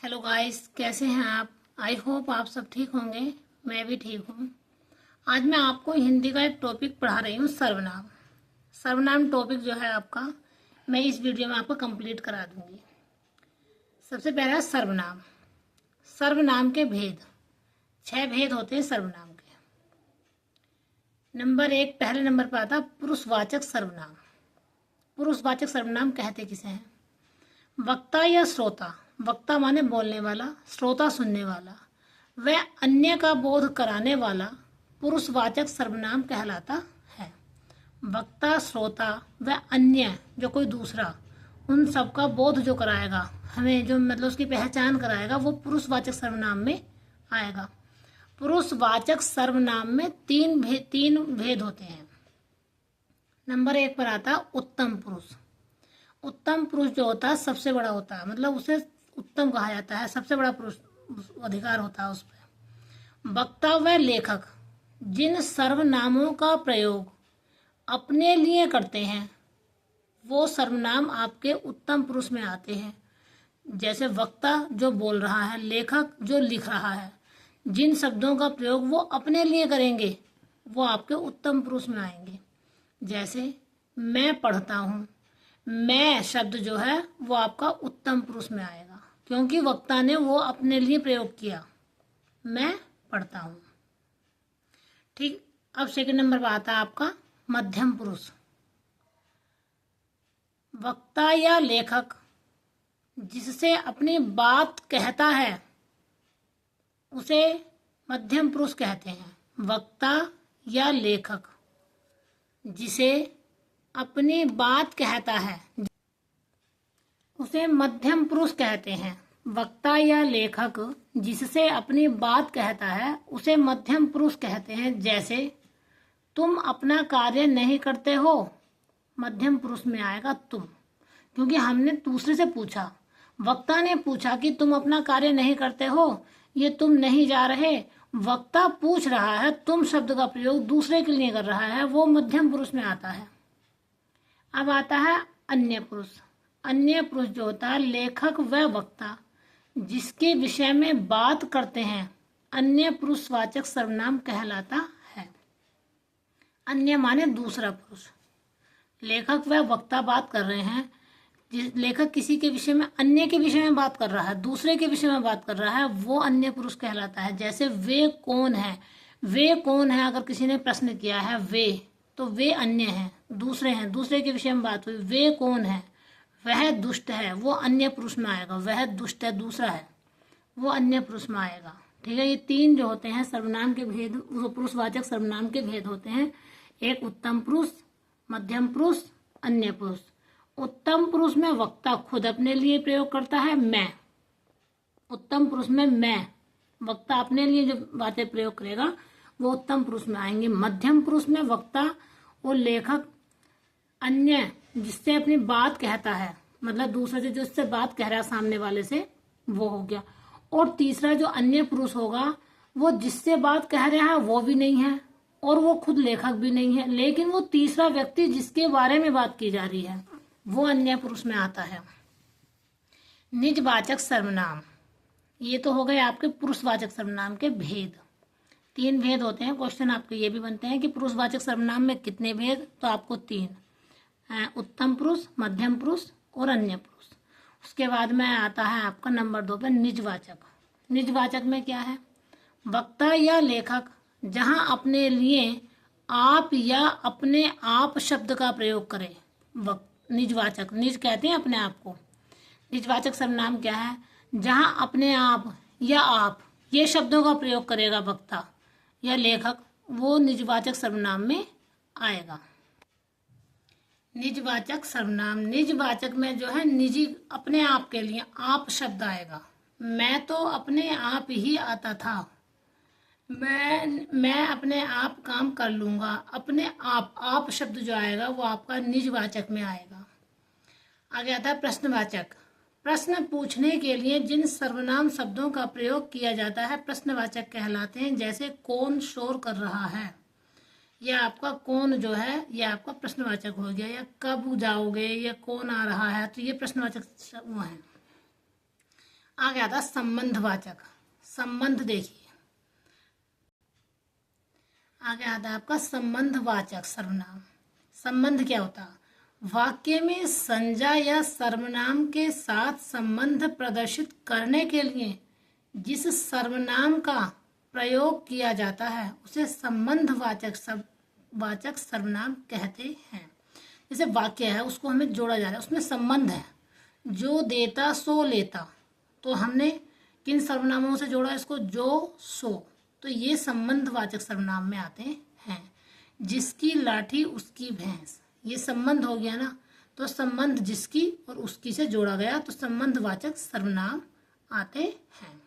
Hello guys, कैसे हैं आप। आई होप आप सब ठीक होंगे। मैं भी ठीक हूँ। आज मैं आपको हिंदी का एक टॉपिक पढ़ा रही हूँ, सर्वनाम। सर्वनाम टॉपिक जो है आपका, मैं इस वीडियो में आपको कंप्लीट करा दूंगी। सबसे पहला सर्वनाम। सर्वनाम के भेद, 6 भेद होते हैं सर्वनाम के। नंबर 1, पहले नंबर पर आता पुरुषवाचक सर्वनाम। पुरुषवाचक सर्वनाम कहते किसे हैं? वक्ता या श्रोता। वक्ता माने बोलने वाला, श्रोता सुनने वाला, वह अन्य का बोध कराने वाला पुरुषवाचक सर्वनाम कहलाता है। वक्ता, श्रोता व अन्य जो कोई दूसरा, उन सबका बोध जो कराएगा हमें, जो मतलब उसकी पहचान कराएगा, वो पुरुषवाचक सर्वनाम में आएगा। पुरुषवाचक सर्वनाम में तीन भेद होते हैं। नंबर 1 पर आता उत्तम पुरुष। उत्तम पुरुष जो होता है सबसे बड़ा होता है, मतलब उसे उत्तम कहा जाता है, सबसे बड़ा पुरुष अधिकार होता है उस पर। वक्ता व लेखक जिन सर्वनामों का प्रयोग अपने लिए करते हैं वो सर्वनाम आपके उत्तम पुरुष में आते हैं। जैसे वक्ता जो बोल रहा है, लेखक जो लिख रहा है, जिन शब्दों का प्रयोग वो अपने लिए करेंगे वो आपके उत्तम पुरुष में आएंगे। जैसे मैं पढ़ता हूँ, मैं शब्द जो है वो आपका उत्तम पुरुष में आएगा, क्योंकि वक्ता ने वो अपने लिए प्रयोग किया, मैं पढ़ता हूँ। ठीक। अब सेकंड नंबर पर आता है आपका मध्यम पुरुष। वक्ता या लेखक जिससे अपनी बात कहता है उसे मध्यम पुरुष कहते हैं। वक्ता या लेखक जिसे अपनी बात कहता है उसे मध्यम पुरुष कहते हैं। वक्ता या लेखक जिससे अपनी बात कहता है उसे मध्यम पुरुष कहते हैं। जैसे तुम अपना कार्य नहीं करते हो, मध्यम पुरुष में आएगा तुम, क्योंकि हमने दूसरे से पूछा। वक्ता ने पूछा कि तुम अपना कार्य नहीं करते हो, ये तुम नहीं जा रहे। वक्ता पूछ रहा है, तुम शब्द का प्रयोग दूसरे के लिए कर रहा है, वो मध्यम पुरुष में आता है। अब आता है अन्य पुरुष। अन्य पुरुष जो होता है लेखक व वक्ता जिसके विषय में बात करते हैं, अन्य पुरुषवाचक सर्वनाम कहलाता है। अन्य माने दूसरा पुरुष। लेखक व वक्ता बात कर रहे हैं, लेखक किसी के विषय में, अन्य के विषय में बात कर रहा है, दूसरे के विषय में बात कर रहा है, वो अन्य पुरुष कहलाता है। जैसे वे कौन है, वे कौन है अगर किसी ने प्रश्न किया है वे, तो वे अन्य हैं, दूसरे हैं, दूसरे के विषय में बात हुई। वे कौन है, वह दुष्ट है, वो अन्य पुरुष में आएगा। वह दुष्ट है, दूसरा है, वो अन्य पुरुष में आएगा। ठीक है। ये तीन जो होते हैं सर्वनाम के भेद, पुरुषवाचक सर्वनाम के भेद होते हैं। एक उत्तम पुरुष, मध्यम पुरुष, अन्य पुरुष। उत्तम पुरुष में वक्ता खुद अपने लिए प्रयोग करता है, मैं। उत्तम पुरुष में मैं, वक्ता अपने लिए जो बातें प्रयोग करेगा वो उत्तम पुरुष में आएंगे। मध्यम पुरुष में वक्ता और लेखक अन्य जिससे अपनी बात कहता है, मतलब दूसरे से जो इससे बात कह रहा है सामने वाले से, वो हो गया। और तीसरा जो अन्य पुरुष होगा वो जिससे बात कह रहा है वो भी नहीं है और वो खुद लेखक भी नहीं है, लेकिन वो तीसरा व्यक्ति जिसके बारे में बात की जा रही है वो अन्य पुरुष में आता है। निजवाचक सर्वनाम, ये तो हो गए आपके पुरुषवाचक सर्वनाम के भेद। 3 भेद होते हैं। क्वेश्चन आपके ये भी बनते हैं कि पुरुषवाचक सर्वनाम में कितने भेद, तो आपको 3, उत्तम पुरुष, मध्यम पुरुष और अन्य पुरुष। उसके बाद में आता है आपका नंबर 2 पे निजवाचक। निजवाचक में क्या है? वक्ता या लेखक जहां अपने लिए आप या अपने आप शब्द का प्रयोग करे, निजवाचक। निज कहते हैं अपने आप को। निजवाचक सर्वनाम क्या है? जहां अपने आप या आप ये शब्दों का प्रयोग करेगा वक्ता या लेखक, वो निजवाचक सर्वनाम में आएगा। निजवाचक सर्वनाम, निजवाचक में जो है निजी, अपने आप के लिए आप शब्द आएगा। मैं तो अपने आप ही आता था, मैं अपने आप काम कर लूंगा। अपने आप शब्द जो आएगा वो आपका निजवाचक में आएगा। आगे आता है प्रश्नवाचक। प्रश्न पूछने के लिए जिन सर्वनाम शब्दों का प्रयोग किया जाता है प्रश्नवाचक कहलाते हैं। जैसे कौन शोर कर रहा है, यह आपका कौन जो है यह आपका प्रश्नवाचक हो गया। या कब जाओगे, या कौन आ रहा है, तो ये प्रश्नवाचक वो है। आगे आता संबंधवाचक। संबंध देखिए, आगे आता है आपका संबंधवाचक सर्वनाम। संबंध क्या होता है? वाक्य में संज्ञा या सर्वनाम के साथ संबंध प्रदर्शित करने के लिए जिस सर्वनाम का प्रयोग किया जाता है उसे संबंधवाचक सर्वनाम कहते हैं। जैसे वाक्य है, उसको हमें जोड़ा जा रहा है, उसमें संबंध है, जो देता सो लेता, तो हमने किन सर्वनामों से जोड़ा इसको? जो, सो, तो ये संबंधवाचक सर्वनाम में आते हैं। जिसकी लाठी उसकी भैंस, ये संबंध हो गया ना, तो संबंध जिसकी और उसकी से जोड़ा गया तो संबंधवाचक सर्वनाम आते हैं।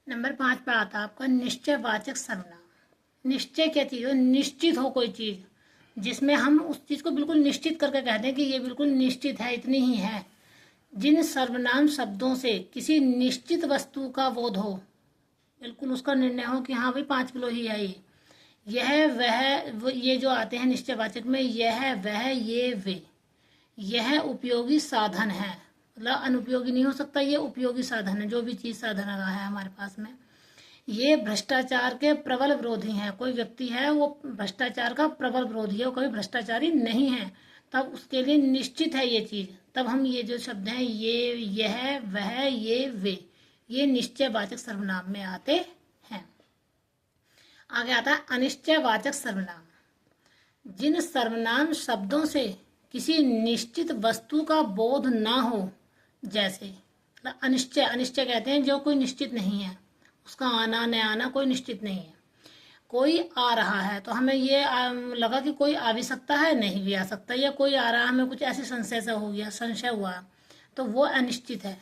नंबर 5 पर आता है आपका निश्चयवाचक सर्वनाम। निश्चय क्या चीज हो? निश्चित हो कोई चीज, जिसमें हम उस चीज को बिल्कुल निश्चित करके कहते हैं कि ये बिल्कुल निश्चित है, इतनी ही है। जिन सर्वनाम शब्दों से किसी निश्चित वस्तु का बोध हो, बिल्कुल उसका निर्णय हो कि हाँ भाई 5 किलो ही है यह वह, ये जो आते हैं निश्चयवाचक में, यह वह ये वे। यह उपयोगी साधन है, मतलब अनुपयोगी नहीं हो सकता, ये उपयोगी साधन है, जो भी चीज साधन है हमारे पास में। ये भ्रष्टाचार के प्रबल विरोधी हैं, कोई व्यक्ति है वो भ्रष्टाचार का प्रबल विरोधी है, वो कभी भ्रष्टाचारी नहीं है, तब उसके लिए निश्चित है ये चीज, तब हम ये जो शब्द हैं ये, यह, वह, ये, वे, ये निश्चयवाचक सर्वनाम में आते हैं। आगे आता है अनिश्चयवाचक सर्वनाम। जिन सर्वनाम शब्दों से किसी निश्चित वस्तु का बोध ना हो, जैसे अनिश्चय, अनिश्चय कहते हैं जो कोई निश्चित नहीं है, उसका आना न आना कोई निश्चित नहीं है। कोई आ रहा है तो हमें ये लगा कि कोई आ भी सकता है, नहीं भी आ सकता, या कोई आ रहा है, हमें कुछ ऐसे संशय सा हो गया, संशय हुआ, तो वो अनिश्चित है।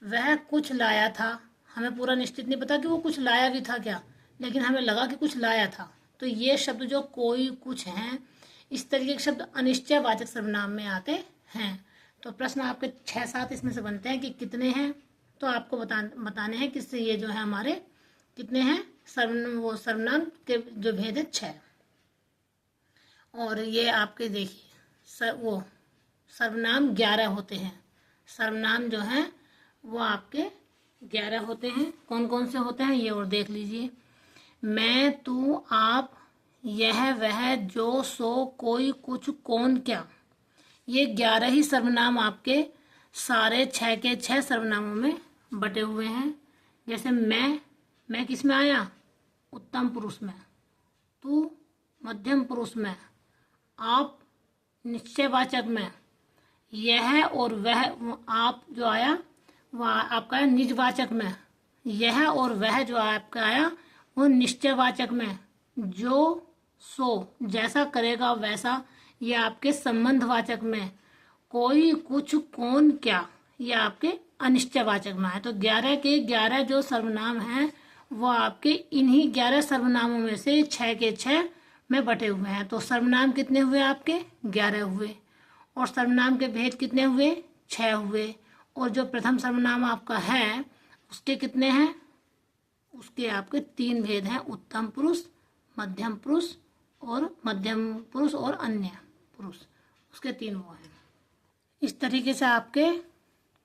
वह कुछ लाया था, हमें पूरा निश्चित नहीं पता कि वो कुछ लाया भी था क्या, लेकिन हमें लगा कि कुछ लाया था, तो ये शब्द जो कोई, कुछ हैं, इस तरीके के शब्द अनिश्चयवाचक सर्वनाम में आते हैं। तो प्रश्न आपके 6-7 इसमें से बनते हैं कि कितने हैं, तो आपको बताने हैं किससे ये जो है हमारे कितने हैं वो सर्वनाम के जो भेद है 6। और ये आपके देखिए वो सर्वनाम 11 होते हैं। सर्वनाम जो हैं वो आपके 11 होते हैं। कौन कौन से होते हैं ये और देख लीजिए। मैं, तू, आप, यह, वह, जो, सो, कोई, कुछ, कौन, क्या, ये 11 ही सर्वनाम आपके सारे 6 के 6 सर्वनामों में बटे हुए हैं। जैसे मैं किस में आया? उत्तम पुरुष में। तू मध्यम पुरुष में। आप निश्चयवाचक में। यह और वह, आप जो आया वह आपका है निजवाचक में। यह और वह जो आपका आया वो निश्चयवाचक में। जो, सो, जैसा करेगा वैसा, ये आपके संबंधवाचक में। कोई, कुछ, कौन, क्या, ये आपके अनिश्चयवाचक में है। तो 11 के 11 जो सर्वनाम हैं वो आपके इन्हीं 11 सर्वनामों में से 6 के 6 में बटे हुए हैं। तो सर्वनाम कितने हुए आपके? 11 हुए। और सर्वनाम के भेद कितने हुए? 6 हुए। और जो प्रथम सर्वनाम आपका है उसके कितने हैं? उसके आपके 3 भेद हैं, उत्तम पुरुष, मध्यम पुरुष और अन्य पुरुष, उसके 3 वो हैं। इस तरीके से आपके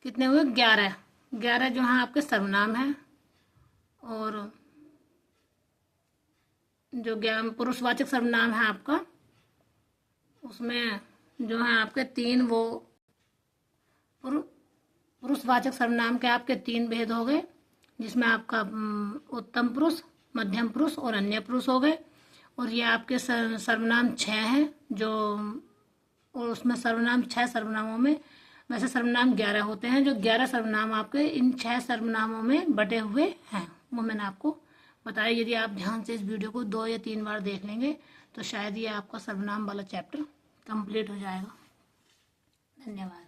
कितने हुए? 11 जो हैं आपके सर्वनाम हैं। और जो पुरुषवाचक सर्वनाम है आपका, उसमें जो है आपके 3 वो पुरुषवाचक सर्वनाम के आपके 3 भेद हो गए, जिसमें आपका उत्तम पुरुष, मध्यम पुरुष और अन्य पुरुष हो गए। और ये आपके सर्वनाम 6 हैं जो, और उसमें सर्वनाम 6 सर्वनामों में वैसे सर्वनाम 11 होते हैं। जो 11 सर्वनाम आपके इन 6 सर्वनामों में बटे हुए हैं वो मैंने आपको बताया। यदि आप ध्यान से इस वीडियो को 2 या 3 बार देख लेंगे तो शायद ये आपका सर्वनाम वाला चैप्टर कंप्लीट हो जाएगा। धन्यवाद।